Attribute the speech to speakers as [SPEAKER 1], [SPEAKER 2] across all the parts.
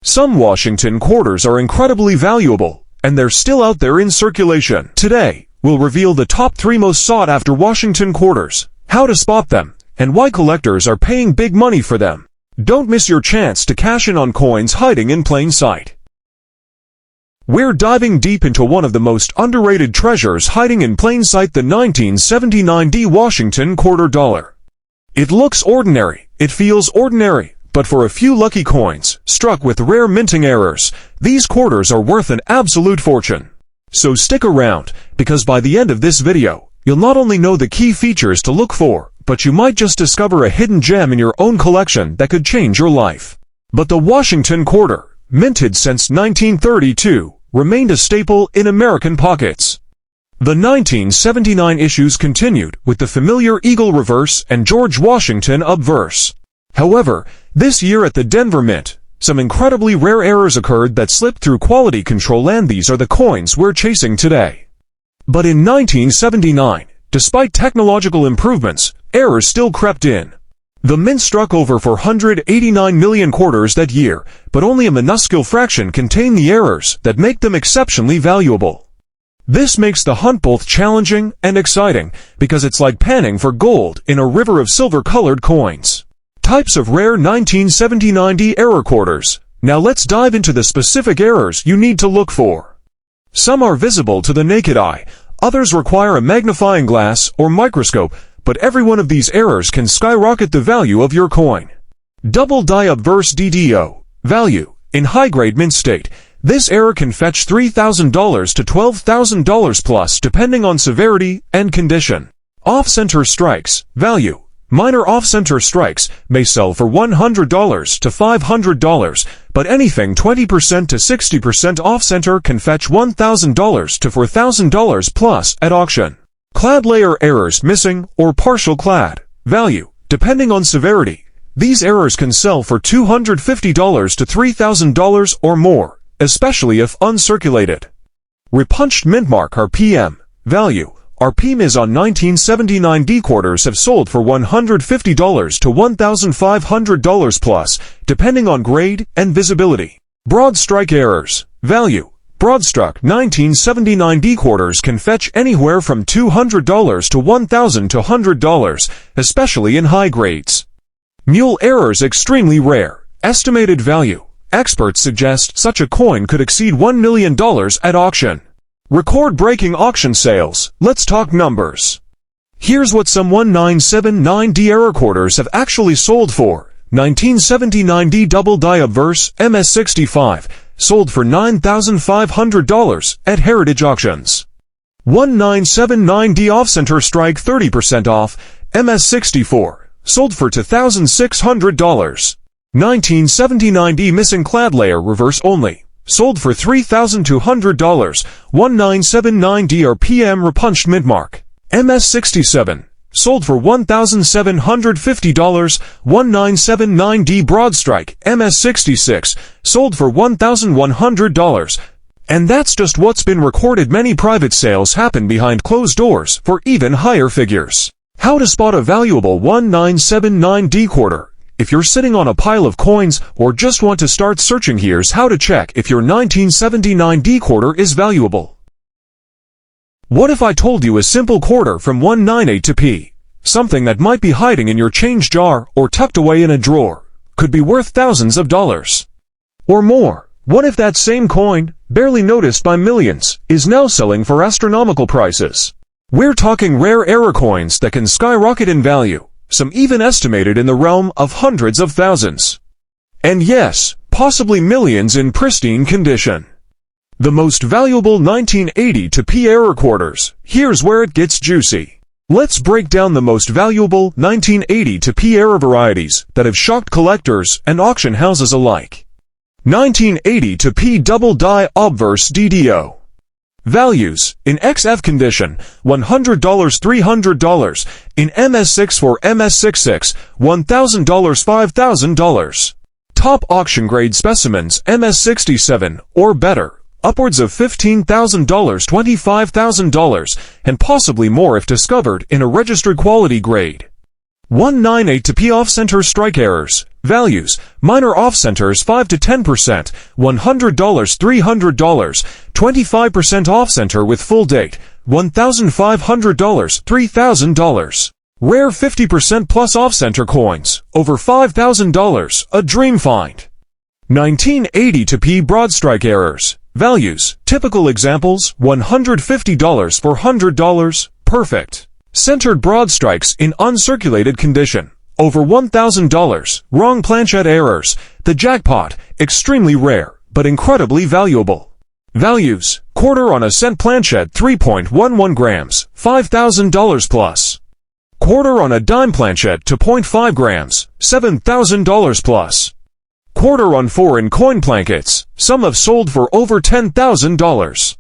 [SPEAKER 1] Some Washington quarters are incredibly valuable, and they're still out there in circulation. Today, we'll reveal the top 3 most sought-after Washington quarters, how to spot them, and why collectors are paying big money for them. Don't miss your chance to cash in on coins hiding in plain sight. We're diving deep into one of the most underrated treasures hiding in plain sight, the 1979 Washington quarter dollar. It looks ordinary, it feels ordinary, but for a few lucky coins, struck with rare minting errors, these quarters are worth an absolute fortune. So stick around, because by the end of this video, you'll not only know the key features to look for, but you might just discover a hidden gem in your own collection that could change your life. But the Washington quarter, minted since 1932, remained a staple in American pockets. The 1979 issues continued with the familiar Eagle reverse and George Washington obverse. However, this year at the Denver Mint, some incredibly rare errors occurred that slipped through quality control, and these are the coins we're chasing today. But in 1979, despite technological improvements, errors still crept in. The mint struck over 489 million quarters that year, but only a minuscule fraction contain the errors that make them exceptionally valuable. This makes the hunt both challenging and exciting, because it's like panning for gold in a river of silver-colored coins. Types of rare 1979 error quarters. Now let's dive into the specific errors you need to look for. Some are visible to the naked eye, others require a magnifying glass or microscope, but every one of these errors can skyrocket the value of your coin. Double die obverse DDO. Value. In high-grade mint state, this error can fetch $3,000 to $12,000 plus depending on severity and condition. Off-center strikes. Value. Minor off-center strikes may sell for $100 to $500, but anything 20% to 60% off-center can fetch $1,000 to $4,000 plus at auction. Clad layer errors, missing or partial clad. Value. Depending on severity, these errors can sell for $250 to $3,000 or more, especially if uncirculated. Repunched mint mark RPM. Value. RPM is on 1979 quarters have sold for $150 to $1,500 plus, depending on grade and visibility. Broad strike errors. Value. Broad struck 1979 quarters can fetch anywhere from $200 to $1,200, especially in high grades. Mule errors extremely rare. Estimated value. Experts suggest such a coin could exceed $1 million at auction. Record-breaking auction sales. Let's talk numbers. Here's what some 1979 error quarters have actually sold for. 1979 double die obverse MS65 sold for $9,500 at Heritage Auctions. 1979 off-center strike 30% off MS64 sold for $2,600. 1979 missing clad layer reverse only sold for $3,200. 1979 RPM repunched mint mark MS67 sold for $1,750. 1979 broad strike MS66 sold for $1,100. And that's just what's been recorded. Many private sales happen behind closed doors for even higher figures. How to spot a valuable 1979 quarter. If you're sitting on a pile of coins or just want to start searching, here's how to check if your 1979 quarter is valuable. What if I told you a simple quarter from 198 P, something that might be hiding in your change jar or tucked away in a drawer, could be worth thousands of dollars or more? What if that same coin, barely noticed by millions, is now selling for astronomical prices? We're talking rare error coins that can skyrocket in value, some even estimated in the realm of hundreds of thousands. And yes, possibly millions in pristine condition. The most valuable 1980 P error quarters. Here's where it gets juicy. Let's break down the most valuable 1980 P error varieties that have shocked collectors and auction houses alike. 1980 P double die obverse DDO. Values. In XF condition, $100, $300. In MS6 for MS66, $1,000, $5,000. Top auction grade specimens, MS67 or better, upwards of $15,000, $25,000, and possibly more if discovered in a registered quality grade. 198 P off-center strike errors. Values: minor off-centers 5 to 10%, $100, $300, 25% off-center with full date, $1,500, $3,000. Rare 50% plus off-center coins, over $5,000, a dream find. 1980 to P broad strike errors. Values: typical examples, $150 for $100, perfect. Centered broad strikes in uncirculated condition, over $1,000, wrong planchette errors, the jackpot, extremely rare, but incredibly valuable. Values: quarter on a cent planchette 3.11 grams, $5,000 plus. Quarter on a dime planchette 2.5 grams, $7,000 plus. Quarter on foreign coin plankets, some have sold for over $10,000.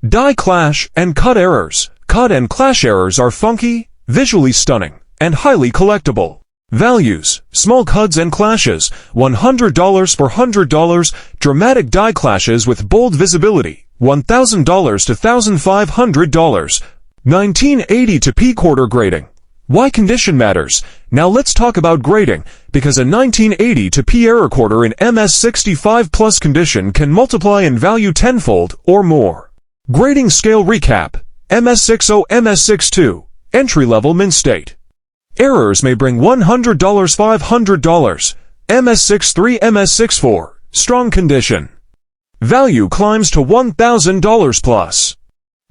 [SPEAKER 1] Die clash and cut errors. Cut and clash errors are funky, visually stunning, and highly collectible. Values: small cuts and clashes, $100 for $100, dramatic die clashes with bold visibility, $1,000 to $1,500. 1980 to P quarter grading. Why condition matters. Now let's talk about grading, because a 1980 to P error quarter in MS65 plus condition can multiply in value tenfold or more. Grading scale recap. MS60, MS62, entry-level mint state. Errors may bring $100, $500. MS63, MS64, strong condition. Value climbs to $1,000 plus.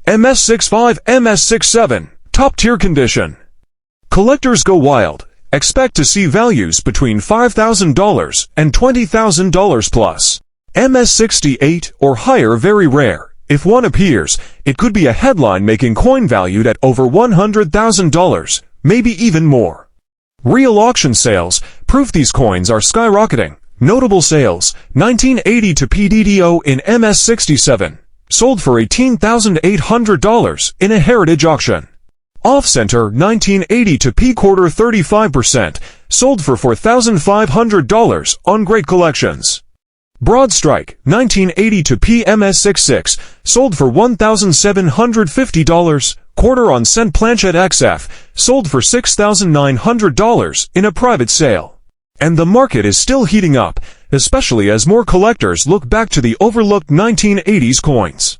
[SPEAKER 1] MS65, MS67, top-tier condition. Collectors go wild. Expect to see values between $5,000 and $20,000 plus. MS68 or higher very rare. If one appears, it could be a headline-making coin valued at over $100,000, maybe even more. Real auction sales, proof these coins are skyrocketing. Notable sales: 1980 to PDDO in MS67, sold for $18,800 in a heritage auction. Off-center 1980 to P quarter 35%, sold for $4,500 on great collections. Broad strike 1980 to P MS66, sold for $1,750. Quarter on cent planchette XF, sold for $6,900 in a private sale. And the market is still heating up, especially as more collectors look back to the overlooked 1980s coins.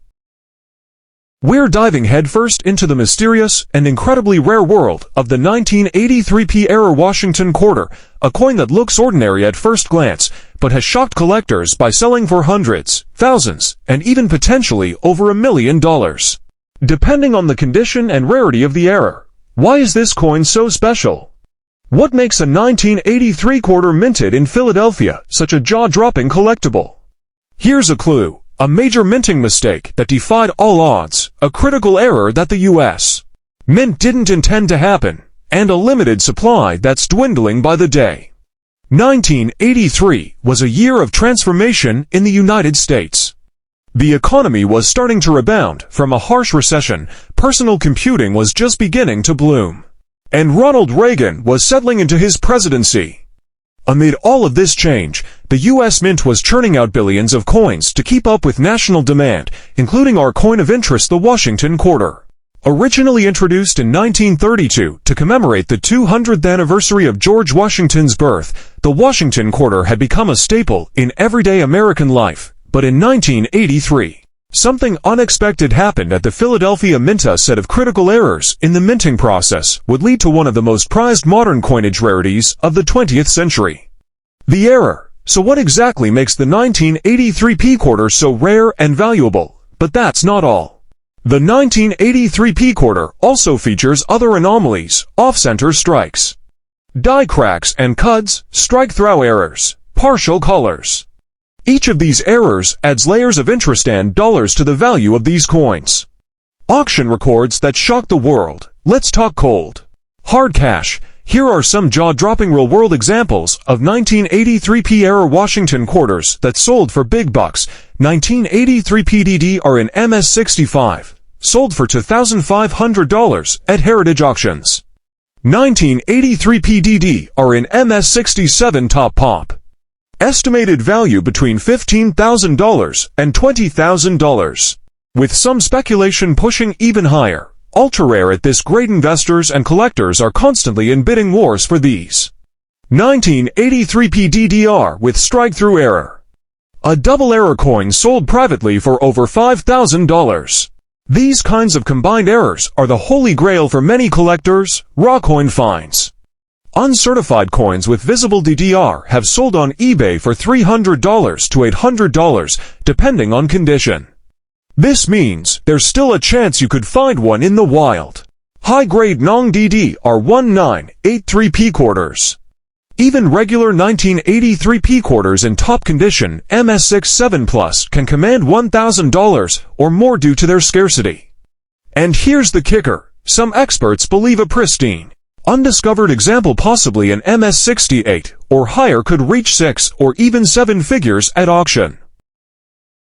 [SPEAKER 1] We're diving headfirst into the mysterious and incredibly rare world of the 1983 P-era Washington quarter, a coin that looks ordinary at first glance, but has shocked collectors by selling for hundreds, thousands, and even potentially over $1 million. Depending on the condition and rarity of the era. Why is this coin so special? What makes a 1983 quarter minted in Philadelphia such a jaw-dropping collectible? Here's a clue. A major minting mistake that defied all odds, a critical error that the U.S. Mint didn't intend to happen, and a limited supply that's dwindling by the day. 1983 was a year of transformation in the United States. The economy was starting to rebound from a harsh recession, personal computing was just beginning to bloom, and Ronald Reagan was settling into his presidency. Amid all of this change, the U.S. Mint was churning out billions of coins to keep up with national demand, including our coin of interest, the Washington quarter. Originally introduced in 1932 to commemorate the 200th anniversary of George Washington's birth, the Washington quarter had become a staple in everyday American life. But in 1983, something unexpected happened at the Philadelphia Mint. A set of critical errors in the minting process would lead to one of the most prized modern coinage rarities of the 20th century. The error. So what exactly makes the 1983 P quarter so rare and valuable? But that's not all. The 1983 P quarter also features other anomalies, off-center strikes, die cracks and cuts, strike-throw errors, partial colors. Each of these errors adds layers of interest and dollars to the value of these coins. Auction records that shock the world. Let's talk cold hard cash. Here are some jaw-dropping real-world examples of 1983 P-era Washington quarters that sold for big bucks. 1983 PDD are in MS65, sold for $2,500 at heritage auctions. 1983 PDD are in MS67 Top Pop. Estimated value between $15,000 and $20,000, with some speculation pushing even higher. Ultra rare at this grade. Investors and collectors are constantly in bidding wars for these. 1983p DDR with strike-through error. A double error coin sold privately for over $5,000. These kinds of combined errors are the holy grail for many collectors, raw coin finds. Uncertified coins with visible DDR have sold on eBay for $300 to $800, depending on condition. This means there's still a chance you could find one in the wild. High-grade non-DD are 1983p quarters. Even regular 1983p quarters in top condition MS67 Plus can command $1,000 or more due to their scarcity. And here's the kicker. Some experts believe a pristine, undiscovered example, possibly an MS68 or higher, could reach 6 or even 7 figures at auction.